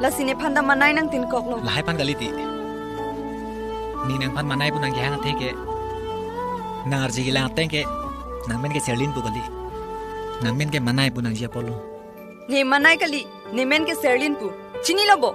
lasine phanda manai nang tin kok lo lahai pan galiti ni nang pan manai pu nang ge hang the ke nang arji gi lang teng ke nang men ke serlin pu gali nang men ke manai pu nang je polo ni manai kali ni men ke serlin pu chini lobo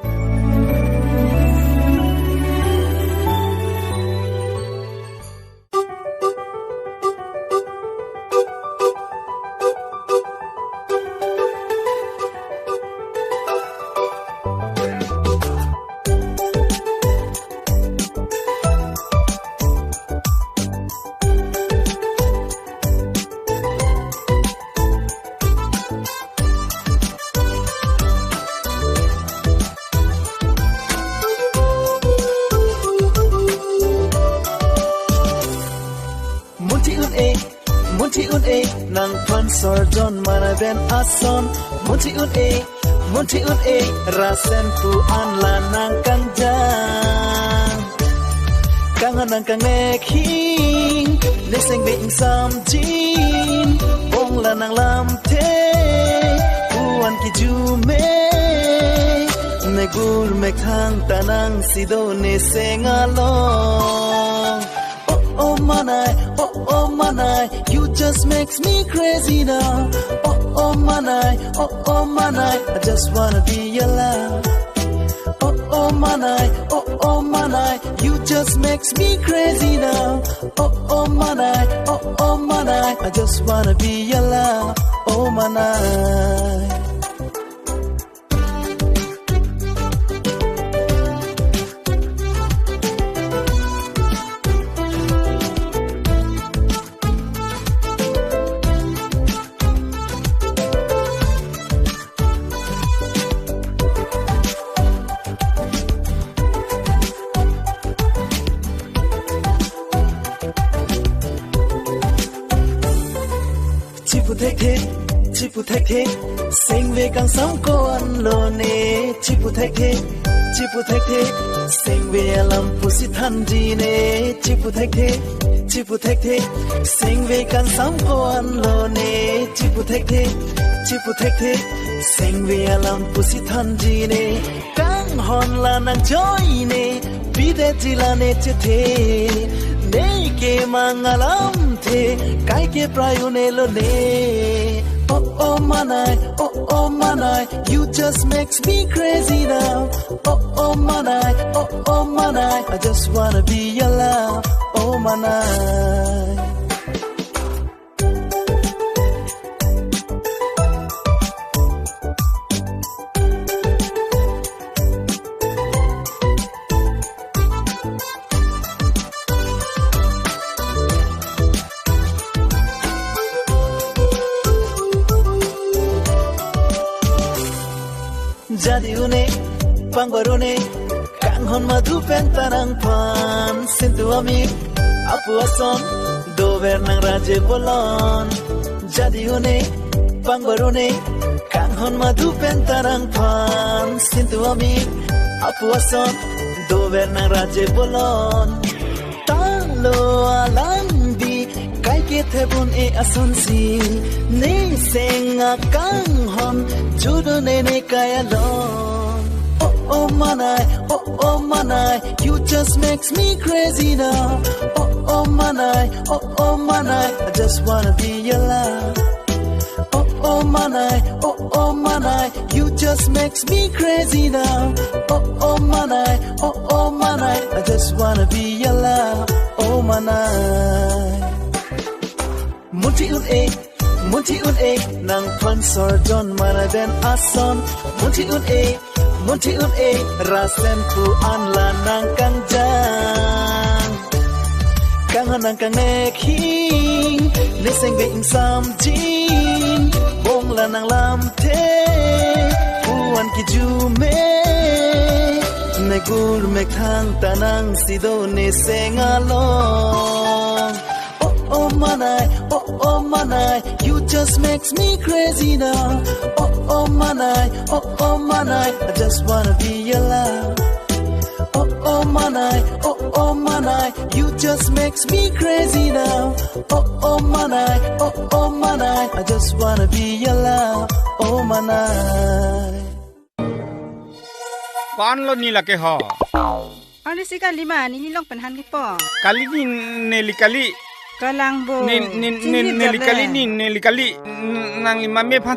nang pan sordon mana ben ason munti un e rasen pu an la nang kang jang nang kang king neseng be sam jin bong la nang lam the puan ki ju me me gur me khang tanang sido ne sengalong oh manai, you just makes me crazy now. Oh manai, I just wanna be your love. Oh manai, you just makes me crazy now. Oh manai, I just wanna be your love. Oh manai. Chipu thek thek sing ve kang sam ko an lo ne chipu thek thek sing ve alam pusi than ji ne chipu thek thek sing ve kang sam ko an lo ne chipu thek thek sing ve alam pusi than ji ne kang hon la na joy ne bide jila ne che nei ke mangalam the kai ke prayo ne lo ne oh manai, you just makes me crazy now. Oh manai, I just wanna be your love. Oh manai. Jadi une, pangwarune, kanghon madhu pentarang pan, sintu ami, apu ason, dover nang raje bolon. Jadi une, pangwarune, kanghon madhu pentarang pan, sintu ami, apu ason, dover nang raje bolon. Talo alambi, kai ke thebun e ason si, ne senga kanghon. Judo nene kaya long. Oh manai, you just makes me crazy now. Oh manai, I just wanna be your love. Oh manai, you just makes me crazy now. Oh manai, I just wanna be your love. Oh manai. Munti un e nang pan sordon mana ben ason Munti un e rasen pu an la nang kang jang nang kang king neseng be sam jin bong la nang lam the puan ki ju me me gur me khang tanang sido ne sengalong oh manai, you just makes me crazy now. Oh manai, I just wanna be your love. Oh manai, you just makes me crazy now. Oh manai, I just wanna be your love. Oh manai. ก้อนloนี่ละแกหอ เอาดิสิกาลิมานี่ลองเป็นหันกี่ป่อก าลินี่เนลิกาลิ กะลังโบ เนลิกาลินี่เนลิกาลินางลิมาเมพัน